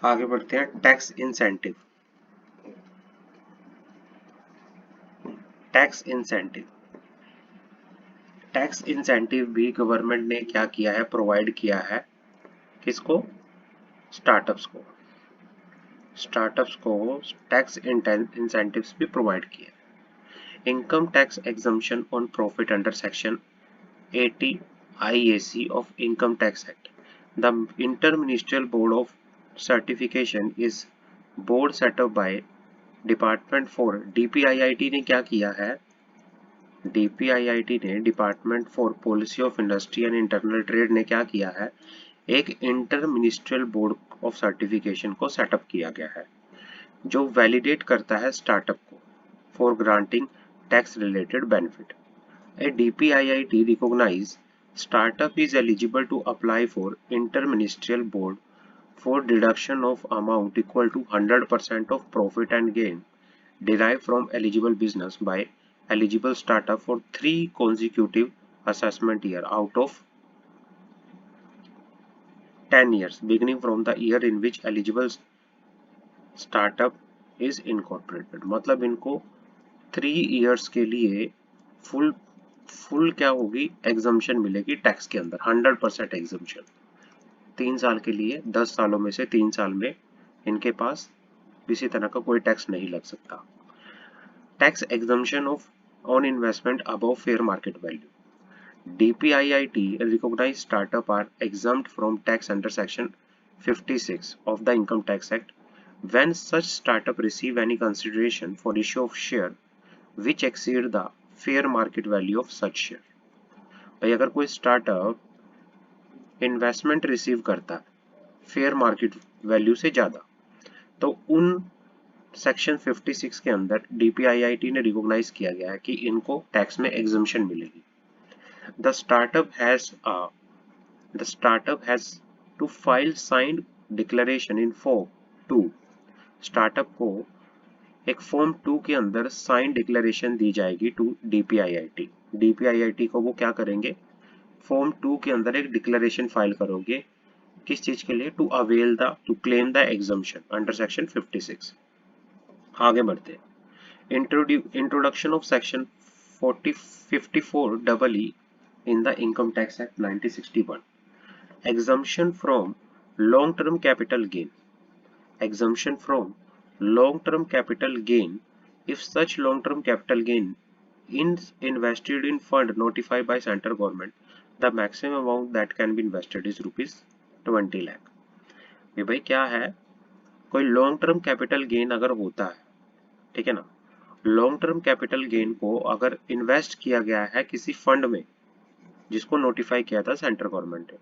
आगे बढ़ते हैं। Tax incentive. Tax incentive tax incentive भी गवर्नमेंट ने क्या किया है, प्रोवाइड किया है। किसको? स्टार्टअप्स को टैक्स इंसेंटिव्स भी प्रोवाइड किया है। Income tax exemption on profit under section 80 IAC of Income Tax Act. The Interministerial Board of Certification is board set up by Department for DPIIT ने क्या किया है? DPIIT ने department for policy of industry and internal trade ने क्या किया है? एक inter ministerial board of certification को सेटअप किया गया है जो वैलिडेट करता है स्टार्टअप को for granting tax related benefit. A DPIIT recognized startup is eligible to apply for interministerial board for deduction of amount equal to 100% of profit and gain derived from eligible business by eligible startup for 3 consecutive assessment year out of 10 years beginning from the year in which eligible startup is incorporated। मतलब इनको 3 years के लिए full क्या होगी, exemption मिलेगी tax के अंदर, 100% exemption. 3 साल के लिए, 10 सालों में से 3 साल में इनके पास किसी तरह का कोई टैक्स नहीं लग सकता। Tax exemption of on investment above fair market value. DPIIT recognized startup are exempt from tax under section 56 of the Income Tax Act when such startup receive any consideration for issue of share which exceed the fair market value of such share। भाई अगर कोई startup investment receive करता है fair market value से ज्यादा, तो उन section 56 के अंदर DPIIT ने रिकॉग्नाइज किया गया है कि इनको टैक्स में एग्जम्पशन मिलेगी। The startup has to file signed declaration in form 2। Startup को एक फॉर्म 2 के अंदर साइन डिक्लेरेशन दी जाएगी टू DPIIT। DPIIT को वो क्या करेंगे, फॉर्म 2 के अंदर एक डिक्लेरेशन फाइल करोगे। किस चीज के लिए? To claim the exemption under section 56। आगे बढ़ते हैं। Introduction of section 54EE in the Income Tax Act 1961। Exemption from long-term capital gain। Exemption from long-term capital gain if such long-term capital gain is invested in fund notified by central government, the maximum amount that can be invested is ₹20 lakh। ये भाई क्या है, कोई long term capital gain अगर होता है, ठीक है ना, लॉन्ग टर्म कैपिटल गेन को अगर इन्वेस्ट किया गया है किसी फंड में जिसको नोटिफाई किया था सेंट्रल गवर्नमेंट ने,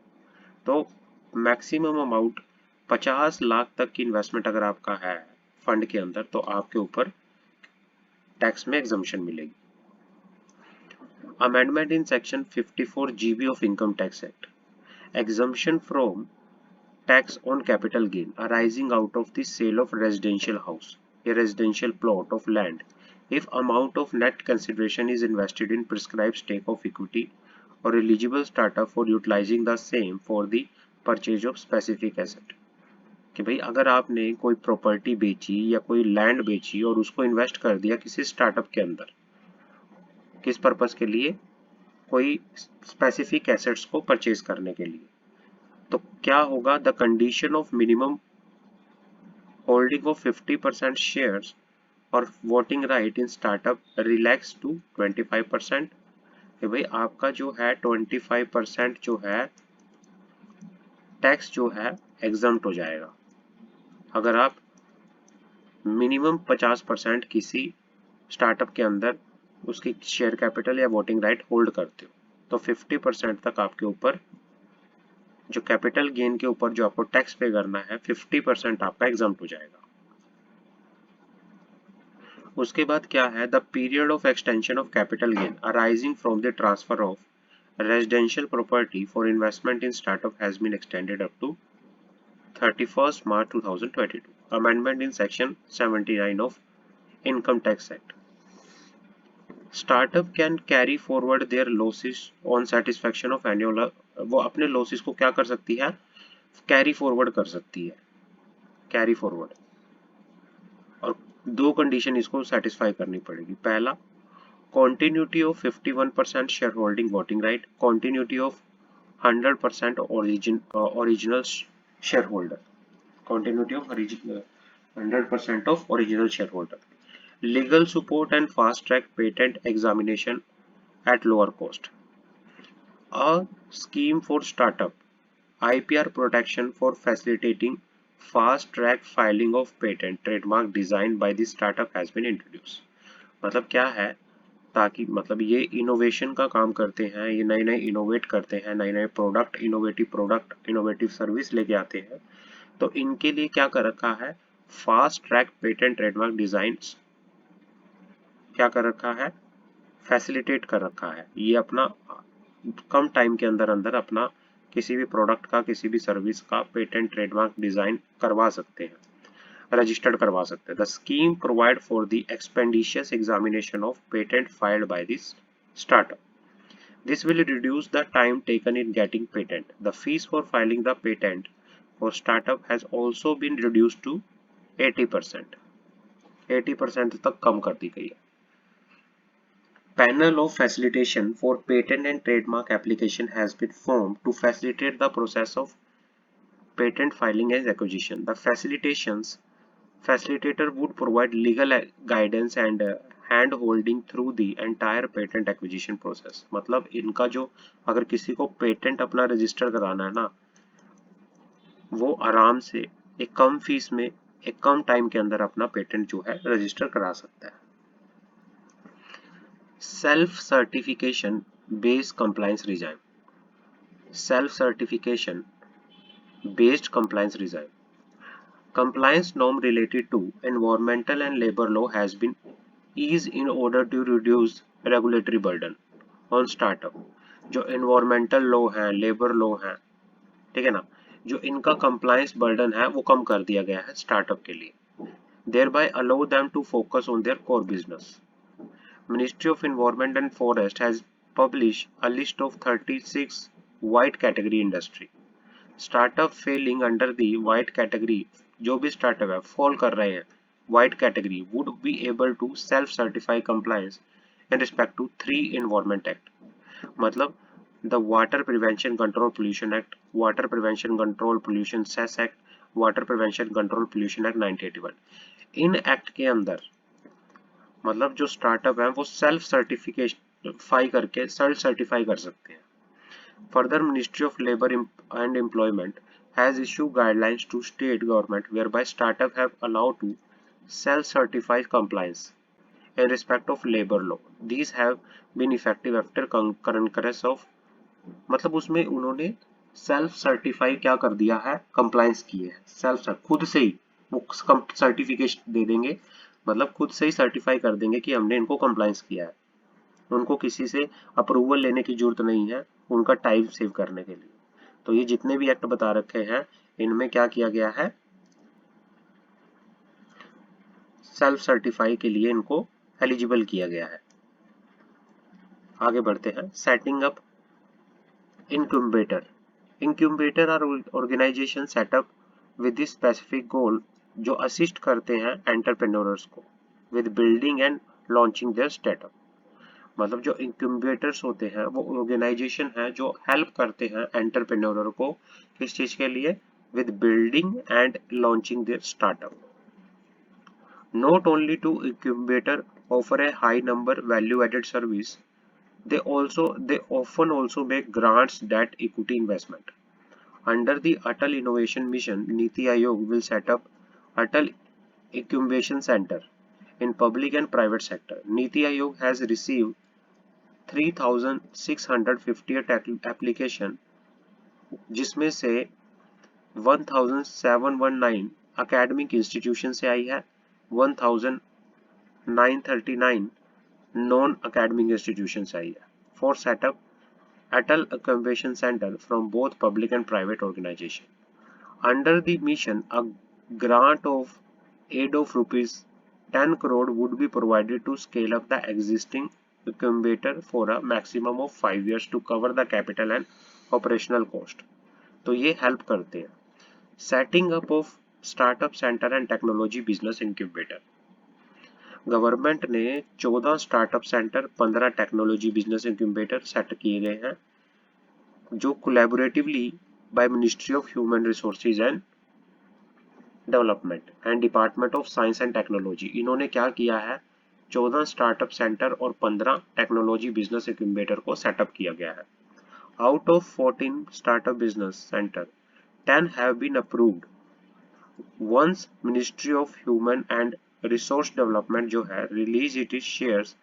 तो मैक्सिमम अमाउंट 50 लाख तक की इन्वेस्टमेंट अगर आपका है फंड के अंदर, तो आपके ऊपर टैक्स में एग्जम्पशन मिलेगी। Amendment in section 54GB of income tax act. Exemption from tax on capital gain arising out of the sale of residential house या residential plot of land if amount of net consideration is invested in prescribed stake of equity or eligible startup for utilizing the same for the purchase of specific asset। कि भाई अगर आपने कोई property बेची या कोई land बेची और उसको इन्वेस्ट कर दिया किसी स्टार्टअप के अंदर, किस पर्पस के लिए? कोई स्पेसिफिक एसेट्स को परचेज करने के लिए, तो क्या होगा, the condition of minimum holding of 50% shares और voting right in startup relax to 25%। कि भाई आपका जो है 25% जो है टैक्स जो है एग्जम्प्ट हो जाएगा अगर आप मिनिमम 50% किसी स्टार्टअप के अंदर उसकी शेयर कैपिटल या वोटिंग राइट होल्ड करते हो, तो 50% तक आपके ऊपर जो कैपिटल गेन के ऊपर जो आपको टैक्स पे करना है 50% आपका एग्जम्प्ट हो जाएगा। उसके बाद क्या है, the period of extension of capital gain arising from the transfer of residential property for investment in startup has been extended up to 31 March 2022। Amendment in section 79 of income tax act. Startup can carry forward their losses on satisfaction of annual. वो अपने losses को क्या कर सकती है, carry forward कर सकती है। कैरी फॉरवर्ड, और दो कंडीशन इसको सेटिस्फाई करनी पड़ेगी। पहला, continuity of 51% shareholding voting right, continuity of 100% original shareholder, continuity of 100% of original shareholder, legal support and fast track patent examination at lower cost, a scheme for startup, IPR protection for facilitating fast track filing of patent trademark designed by the startup has been introduced। मतलब क्या है, ताकि मतलब ये innovation का काम करते हैं, ये नए नए इनोवेट करते हैं, नए नए प्रोडक्ट, इनोवेटिव सर्विस लेके आते हैं, तो इनके लिए क्या कर रखा है, fast track patent trademark design क्या कर रखा है, फैसिलिटेट कर रखा है। ये अपना कम टाइम के अंदर अंदर अपना किसी भी प्रोडक्ट का, किसी भी सर्विस का पेटेंट ट्रेडमार्क डिजाइन करवा सकते हैं, रजिस्टर्ड करवा सकते हैं। The scheme provide for the expeditious examination of patent filed by this startup. This will reduce the time taken in getting patent. The fees for filing the patent for startup has also been reduced to 80%. 80% तक कम कर दी गई है। Panel of facilitation for patent and trademark application has been formed to facilitate the process of patent filing and acquisition. The facilitator would provide legal guidance and hand holding through the entire patent acquisition process। मतलब इनका जो, अगर किसी को patent अपना register कराना है ना, वो आराम से एक कम फीस में, एक कम टाइम के अंदर अपना पेटेंट जो है रजिस्टर करा सकता है। Self certification based compliance regime, self certification based compliance regime, compliance norm related to environmental and labor law has been eased in order to reduce regulatory burden on startup। जो environmental law है, labor law है, ठीक है ना, जो इनका compliance burden है वो कम कर दिया गया है startup के लिए। thereby allow them to focus on their core business। Ministry of Environment and Forest has published a list of 36 white category industry startup failing under the white category। जो भी स्टार्टअप है फॉल कर रहे हैं white category would be able to self certify compliance in respect to 3 environment act. मतलब the water prevention control pollution act, water prevention control pollution cess act, water prevention control pollution act 1981। इन act के अंदर मतलब जो startup है वो self certify कर सकते हैं। Further, Ministry of Labour and Employment has issued guidelines to state government whereby startup have allowed to self-certify compliance in respect of labor law. These have been effective after concurrence of, मतलब उसमें उन्होंने self certify क्या कर दिया है, compliance की है, self खुद से ही वो सर्टिफिकेशन दे देंगे, मतलब खुद से ही सर्टिफाई कर देंगे कि हमने इनको कंप्लायंस किया है। उनको किसी से अप्रूवल लेने की जरूरत नहीं है उनका टाइम सेव करने के लिए। तो ये जितने भी एक्ट बता रखे हैं इनमें क्या किया गया है, सेल्फ सर्टिफाई के लिए इनको एलिजिबल किया गया है। आगे बढ़ते हैं। Setting up incubator, incubator are organisation setup with this specific goal, जो असिस्ट करते हैं एंटरप्रेन्योर्स को with building and launching their startup. मतलब जो इंक्यूबेटर्स होते हैं वो ऑर्गेनाइजेशन है जो हेल्प करते हैं एंटरप्रेन्योर को किस चीज के लिए, with building and launching their startup. Not only to incubator offer a high number value added service, they often also make grants that equity investment। Under the Atal Innovation Mission, Niti Aayog will set up Atal Incubation Center in public and private sector। Niti Aayog has received 3,658 application, जिसमें से 1,719 academic institution से आई है, 1,939 non academic institution से आई है। For setup Atal Incubation Center from both public and private organization। Under the mission, a grant of aid of rupees 10 crore would be provided to scale up the existing incubator for a maximum of 5 years to cover the capital and operational cost। तो ये help करते हैं। Setting up of startup centre and technology business incubator. Government ने 14 startup centre, 15 technology business incubator set किए गए हैं, जो collaboratively by ministry of human resources and development and department of science and technology. इन्होंने क्या किया है, 14 स्टार्टअप सेंटर और 15 टेक्नोलॉजी बिजनेस इंक्यूबेटर को सेटअप किया गया है। Out of 14 startup business centre, 10 have been approved. Once ministry of human and resource development जो है release it is shares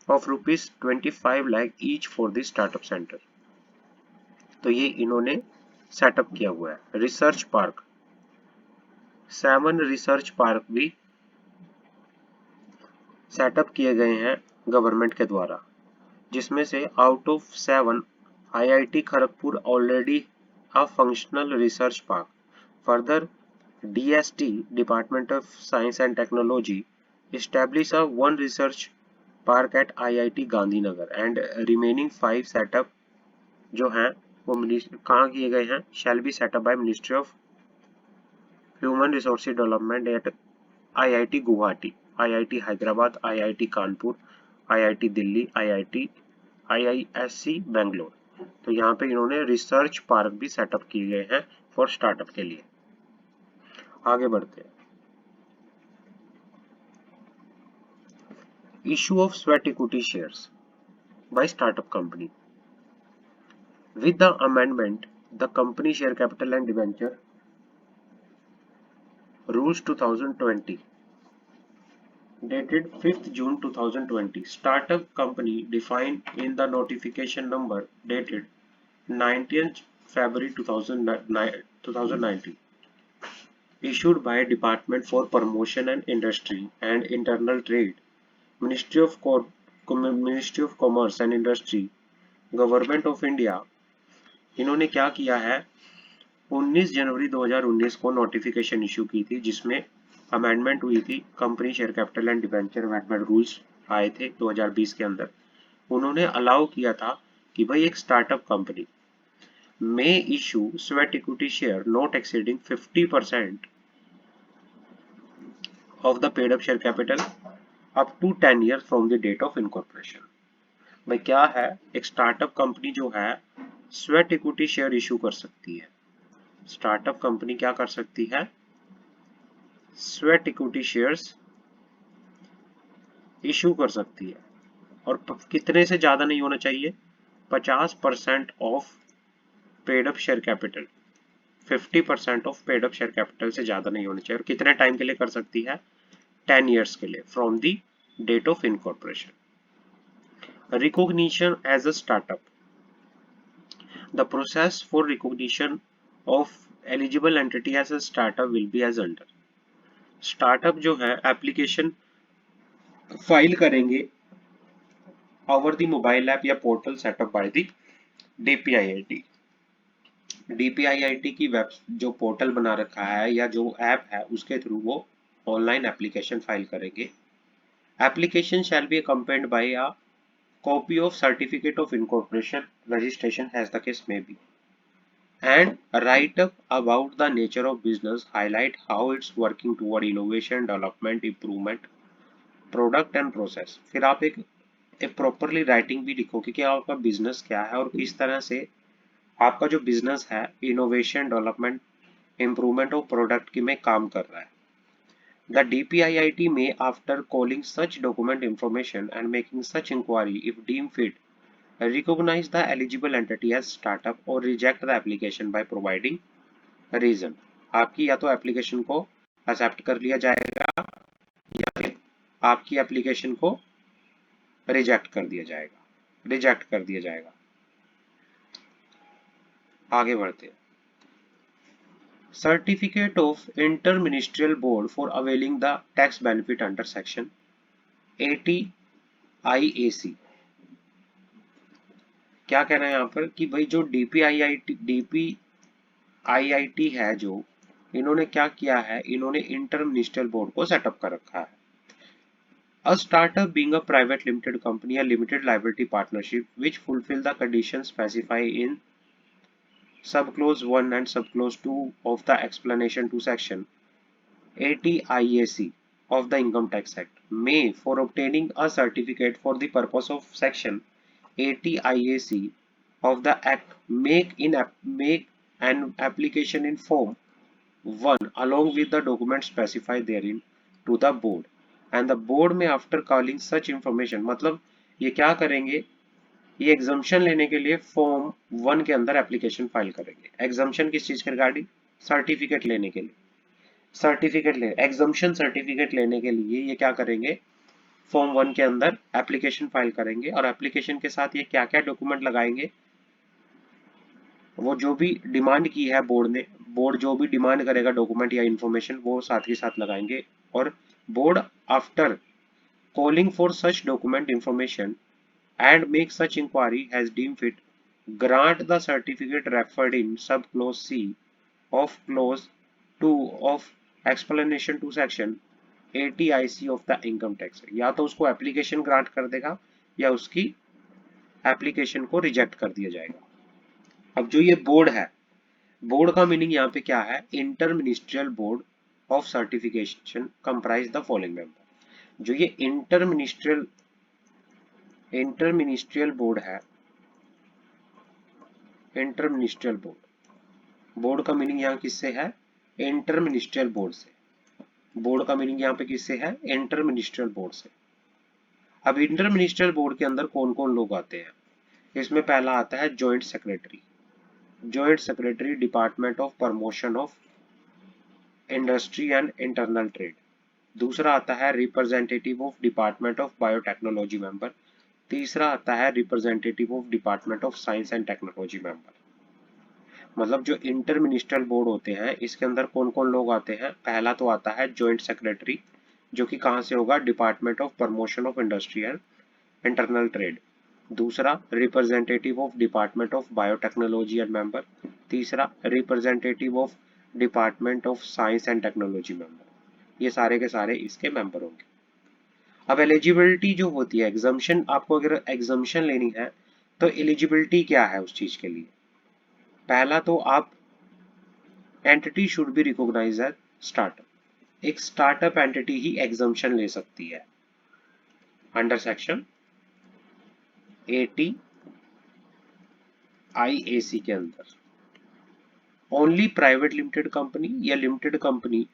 of ₹25 lakh each for the startup centre. तो ये इन्होंने सेटअप किया हुआ है। रिसर्च पार्क, 7 रिसर्च पार्क भी सेटअप किए गए हैं गवर्नमेंट के द्वारा, जिसमें से out of 7 IIT Kharagpur already a functional research park. Further DST department of science and technology establish a 1 research park at IIT Gandhinagar and remaining 5 setup जो हैं वो कहाँ किए गए हैं, shall be set up bye ministry of human resources development at IIT Guwahati, IIT Hyderabad, IIT Kanpur, IIT Delhi, IISc Bangalore. तो यहाँ पे इन्होंने रिसर्च पार्क भी सेटअप किए गए हैं फॉर स्टार्टअप के लिए। आगे बढ़ते हैं। Issue of sweat equity shares by startup company. With the amendment, the company share capital and debenture rules 2020 dated 5th June 2020, startup company defined in the notification number dated 19th February 2019 issued by Department for Promotion and Industry and Internal Trade, Ministry of Commerce and Industry, Government of India। इन्होंने क्या किया है, 19 जनवरी 2019 को notification issue की थी, जिसमें amendment हुई थी। Company share capital and debenture amendment rules आए थे 2020 के अंदर। उन्होंने अलाउ किया था कि भाई एक स्टार्टअप कंपनी में issue sweat equity share not exceeding 50% of the paid up share capital up to 10 year from the date of incorporation. भाई क्या है, एक स्टार्टअप कंपनी जो है स्वेट इक्विटी शेयर इशू कर सकती है। स्टार्टअप कंपनी क्या कर सकती है, स्वेट इक्विटी शेयर्स इशू कर सकती है। और कितने से ज्यादा नहीं होना चाहिए, 50% of paid up share capital, 50% of paid up share capital से ज्यादा नहीं होना चाहिए। और कितने टाइम के लिए कर सकती है, 10 ईयर्स के लिए from the date of incorporation. Recognition as a startup, the process for recognition of eligible entity as a startup will be as under. Startup जो है एप्लीकेशन फाइल करेंगे ओवर द मोबाइल ऐप या portal setup by the DPIIT। DPIIT की web जो portal बना रखा है या जो ऐप है उसके थ्रू वो ऑनलाइन एप्लीकेशन फाइल करेंगे। Application shall be accompanied by a copy of certificate of incorporation registration as the case may be, and write up about the nature of business, highlight how it's working toward innovation, development, improvement, product and process. फिर आप एक properly writing भी लिखो कि आपका business क्या है और किस तरह से आपका जो बिजनेस है innovation, development, improvement of product की में काम कर रहा है। द DPIIT में after calling such document information and making such inquiry if deem fit recognize the eligible entity as startup or reject the application by providing reason। आपकी या तो एप्लीकेशन को एक्सेप्ट कर लिया जाएगा या फिर आपकी एप्लीकेशन को रिजेक्ट कर दिया जाएगा। आगे बढ़ते हैं। Certificate of inter ministerial board for availing the tax benefit under section 80 IAC। क्या कह रहे हैं यहाँ पर कि भाई जो DPIIT है, जो इन्होंने क्या किया है, इन्होंने इंटर मिनिस्ट्रियल बोर्ड को सेटअप कर रखा है। A startup being a private limited company, a limited liability partnership which fulfill the conditions specified in subclause 1 and subclause 2 of the explanation to section ATIAC of the Income Tax Act may, for obtaining a certificate for the purpose of Section ATIAC of the Act, make an application in Form 1 along with the documents specified therein to the board, and the board may after calling such information, मतलब ये क्या करेंगे, ये exemption लेने के लिए form 1 के अंदर एप्लीकेशन फाइल करेंगे। एग्जाम्पशन किस चीज के रिगार्डिंग, सर्टिफिकेट लेने के लिए, एग्जाम्पशन सर्टिफिकेट लेने के लिए ये क्या करेंगे, फॉर्म 1 के अंदर एप्लीकेशन फाइल करेंगे, और एप्लीकेशन के साथ ये क्या क्या डॉक्यूमेंट लगाएंगे, वो जो भी डिमांड की है बोर्ड ने, बोर्ड जो भी डिमांड करेगा डॉक्यूमेंट या इंफॉर्मेशन वो साथ ही साथ लगाएंगे, और board after calling for such document information and make such inquiry has deemed fit, grant the certificate referred in sub clause C of clause 2 of explanation to section ATIC of the income tax। या तो उसको application grant कर देगा या उसकी application को reject कर दिया जाएगा। अब जो ये बोर्ड है, बोर्ड का मीनिंग यहाँ पे क्या है, inter ministerial board of certification comprise the following member. जो ये इंटर मिनिस्ट्रियल बोर्ड है, इंटर मिनिस्ट्रियल बोर्ड, बोर्ड का मीनिंग यहाँ किससे है, इंटर मिनिस्ट्रियल बोर्ड से। बोर्ड का मीनिंग यहाँ पे किससे है, इंटर मिनिस्ट्रियल बोर्ड से। अब इंटर मिनिस्ट्रियल बोर्ड के अंदर कौन कौन लोग आते हैं, इसमें पहला आता है joint secretary, joint secretary department of promotion of industry and internal trade. दूसरा आता है representative of department of biotechnology member. तीसरा आता है representative of department of science and technology member. मतलब जो इंटर मिनिस्ट्रियल बोर्ड होते हैं इसके अंदर कौन कौन लोग आते हैं, पहला तो आता है जॉइंट सेक्रेटरी, जो कि कहां से होगा, department of promotion of industry and internal trade. दूसरा representative of department of biotechnology and member. तीसरा representative of department of science and technology member. ये सारे के सारे इसके मेंबर होंगे। अब एलिजिबिलिटी जो होती है, एग्जाम्पशन, आपको अगर एग्जाम्पशन लेनी है तो एलिजिबिलिटी क्या है उस चीज के लिए, पहला तो आप entity should be recognise as startup, एक स्टार्टअप एंटिटी ही एग्जाम्पशन ले सकती है अंडर सेक्शन ATIAC के अंदर। ओनली प्राइवेट लिमिटेड कंपनी या limited company,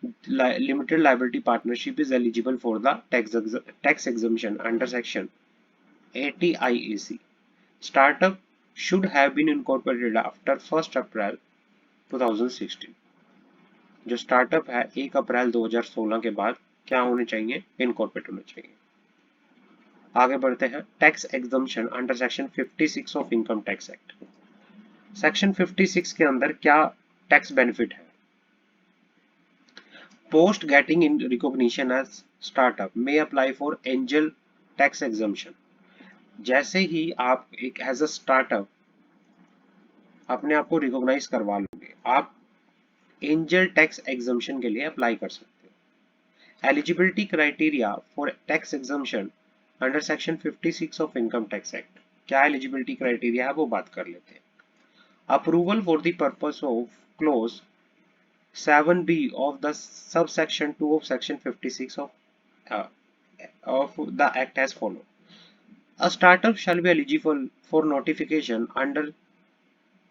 limited liability partnership is eligible for the tax exemption under section ATIAC। Startup should have been incorporated after 1st April 2016। जो startup है 1 अप्रैल 2016 के बाद क्या होने चाहिए, इनकॉर्पोरेट होने चाहिए। आगे बढ़ते हैं, tax exemption under section 56 of income tax act. Section 56 के अंदर क्या टैक्स बेनिफिट है, post getting in recognition as startup may apply for angel tax exemption. जैसे ही आप एक एज अ स्टार्टअप अपने आप को रिकॉग्नाइज करवा लोगे, आप एंजल टैक्स एग्जम्पशन के लिए अप्लाई कर सकते हो। Eligibility criteria for tax exemption under section 56 of income tax act. क्या एलिजिबिलिटी क्राइटेरिया है वो बात कर लेते हैं। Approval for the purpose of close 7B of the subsection 2 of section 56 of the act as follow. A startup shall be eligible for notification under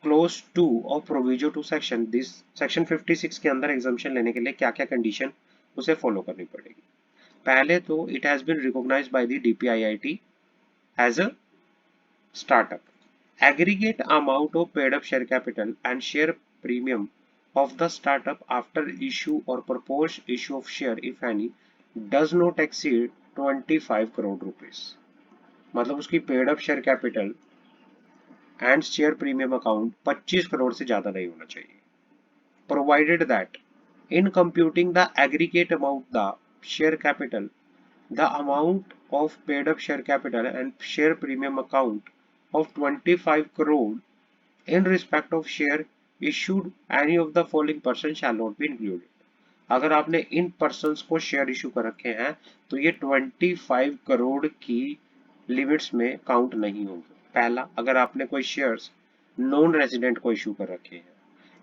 clause 2 of proviso to section this. Section 56 के अंदर exemption लेने के लिए क्या क्या condition उसे follow करनी पड़ेगी। पहले तो it has been recognised by the DPIIT as a startup. Aggregate amount of paid up share capital and share premium of the startup after issue or proposed issue of share if any does not exceed 25 crore rupees। मतलब उसकी paid up share capital and share premium account 25 crore से ज्यादा नहीं होना चाहिए। Provided that in computing the aggregate amount the share capital the amount of paid up share capital and share premium account of 25 crore in respect of share issued any of the following person shall not be included। अगर आपने इन persons को share issue कर रखे हैं तो ये 25 करोड़ की limits में काउंट नहीं होंगे। पहला, अगर आपने कोई शेयर्स नॉन रेजिडेंट को इशू कर रखे हैं,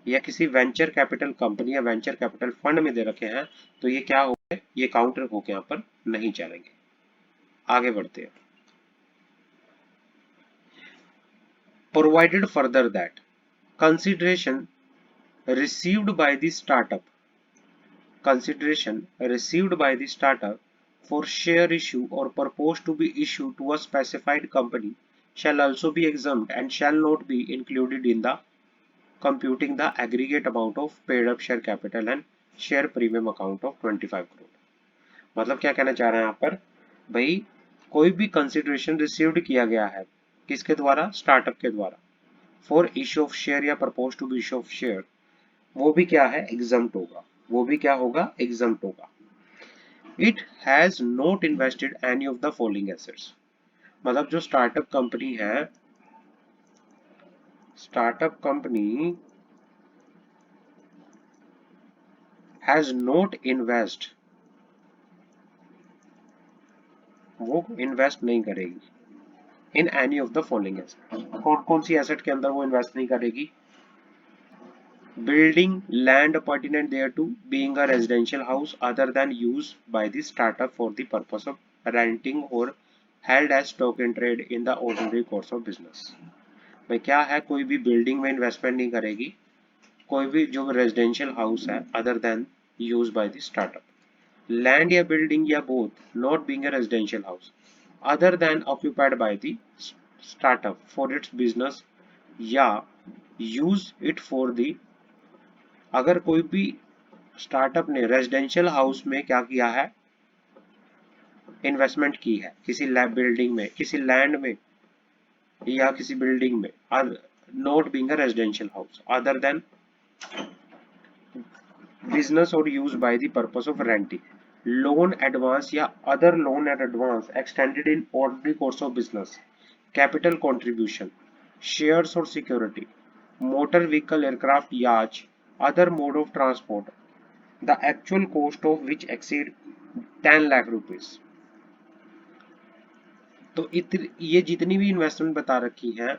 या किसी वेंचर कैपिटल कंपनी या वेंचर कैपिटल फंड में दे रखे हैं तो ये क्या हो गए, ये काउंटर होके यहाँ पर नहीं चलेंगे। आगे बढ़ते हैं। Provided further that consideration received by the startup consideration received by the startup for share issue or proposed to be issued to a specified company shall also be exempt and shall not be included in the computing the aggregate amount of paid up share capital and share premium account of 25 crore। मतलब क्या कहना चाह रहे हैं यहाँ पर, भाई कोई भी कंसिडरेशन रिसीव्ड किया गया है किसके द्वारा, स्टार्टअप के द्वारा, फॉर इश्यू ऑफ शेयर या propose to be issue of share, वो भी क्या है, एग्जम्प्ट होगा, वो भी क्या होगा, एग्जम्प्ट होगा। It has not invested any of the following assets, मतलब जो स्टार्टअप कंपनी है, startup company has not invest, वो इन्वेस्ट नहीं करेगी in any of the following asset. कौन कौन सी एसेट के अंदर वो इन्वेस्ट नहीं करेगी, building land pertinent thereto being a residential house other than used by the startup for the purpose of renting or held as stock in trade in the ordinary course of business। भाई क्या है, कोई भी building में investment नहीं करेगी, कोई भी जो रेजिडेंशियल हाउस है other than use by the startup, land या बिल्डिंग या both not being a residential house other than occupied by the startup for its business या use it for the, अगर कोई भी स्टार्टअप ने रेजिडेंशियल हाउस में क्या किया है, इन्वेस्टमेंट की है, किसी बिल्डिंग में, किसी लैंड में या किसी बिल्डिंग में, not being a residential house other than business और use by the purpose of renting, loan advance या other loan and advance extended in ordinary course of business, capital contribution, shares और security, motor vehicle, aircraft, yacht, other mode of transport, the actual cost of which exceed 10 lakh rupees। तो ये जितनी भी investment बता रखी है,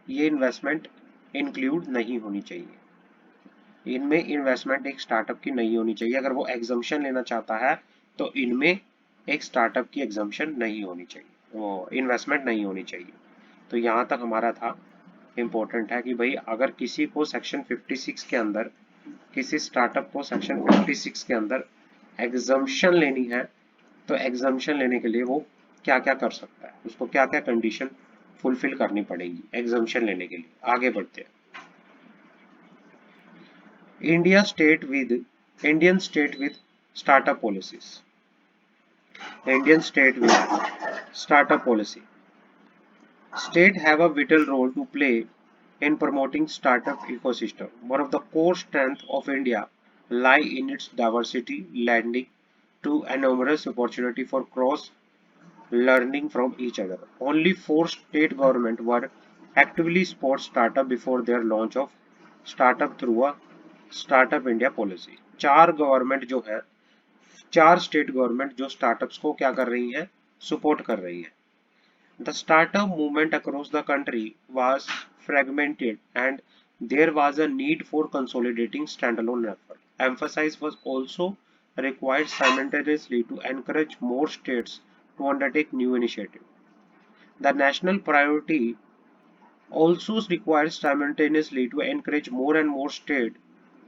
ये investment include नहीं होनी चाहिए, इनमें इन्वेस्टमेंट एक स्टार्टअप की नहीं होनी चाहिए। अगर वो एग्जम्पशन लेना चाहता है तो इनमें एक स्टार्टअप की एग्जम्पशन नहीं होनी चाहिए, वो इन्वेस्टमेंट नहीं होनी चाहिए। तो यहाँ तक हमारा था, इम्पोर्टेंट है कि भाई अगर किसी को सेक्शन 56 के अंदर, किसी स्टार्टअप को सेक्शन 56 के अंदर एग्जम्पशन लेनी है तो एग्जम्पशन लेने के लिए वो क्या क्या कर सकता है, उसको क्या क्या कंडीशन फुलफिल करनी पड़ेगी एग्जम्पशन लेने के लिए। आगे बढ़ते हैं। Indian state with startup policies, Indian state with startup policy, state have a vital role to play in promoting startup ecosystem. One of the core strengths of India lie in its diversity, lending to enormous opportunity for cross learning from each other. Only 4 state government were actively support startup before their launch of startup through a startup India policy। चार government जो है, चार state government जो startups को क्या कर रही हैं, सपोर्ट कर रही हैं। The startup movement across the country was fragmented and there was a need for consolidating standalone effort. Emphasis was also required simultaneously to encourage more states to undertake new initiatives. The national priority also requires simultaneously to encourage more and more states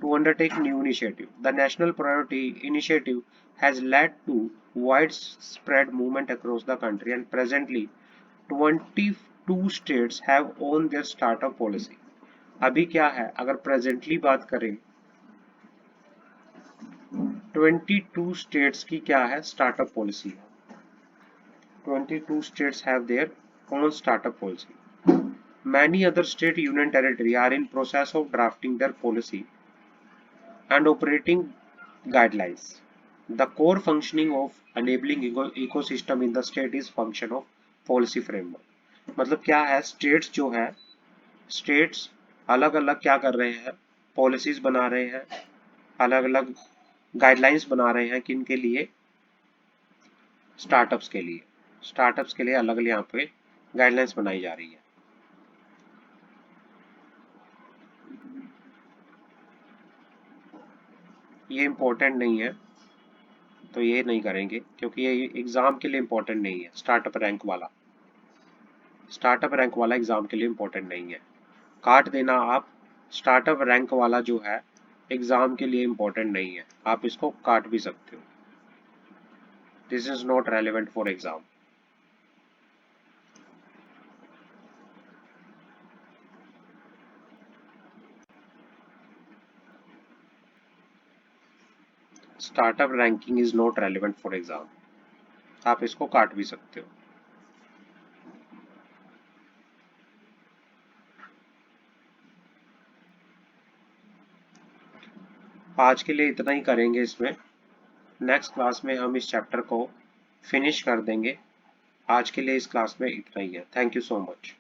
to undertake new initiatives. The national priority initiative has led to widespread movement across the country and presently 22 states have owned their startup policy। अभी क्या है, अगर presently बात करें 22 states की क्या है, startup policy है। 22 states have their own startup policy. Many other state union territory are in process of drafting their policy and operating guidelines. The core functioning of enabling ecosystem in the state is function of policy framework। मतलब क्या है, states जो है, states अलग अलग क्या कर रहे हैं, पॉलिसीज बना रहे हैं, अलग अलग गाइडलाइंस बना रहे हैं, किन के लिए, स्टार्टअप्स के लिए, स्टार्टअप्स के लिए अलग अलग यहाँ पे गाइडलाइंस बनाई जा रही है। ये इम्पोर्टेंट नहीं है, तो ये नहीं करेंगे क्योंकि ये एग्जाम के लिए इम्पोर्टेंट नहीं है। स्टार्टअप रैंक वाला एग्जाम के लिए इम्पोर्टेंट नहीं है। काट देना आप, स्टार्टअप रैंक वाला जो है एग्जाम के लिए इम्पोर्टेंट नहीं है, आप इसको काट भी सकते हो। This is not relevant for exam. Startup ranking is not relevant for exam, आप इसको काट भी सकते हो। आज के लिए इतना ही करेंगे इसमें। नेक्स्ट क्लास में हम इस चैप्टर को फिनिश कर देंगे। आज के लिए इस क्लास में इतना ही है। Thank you so much.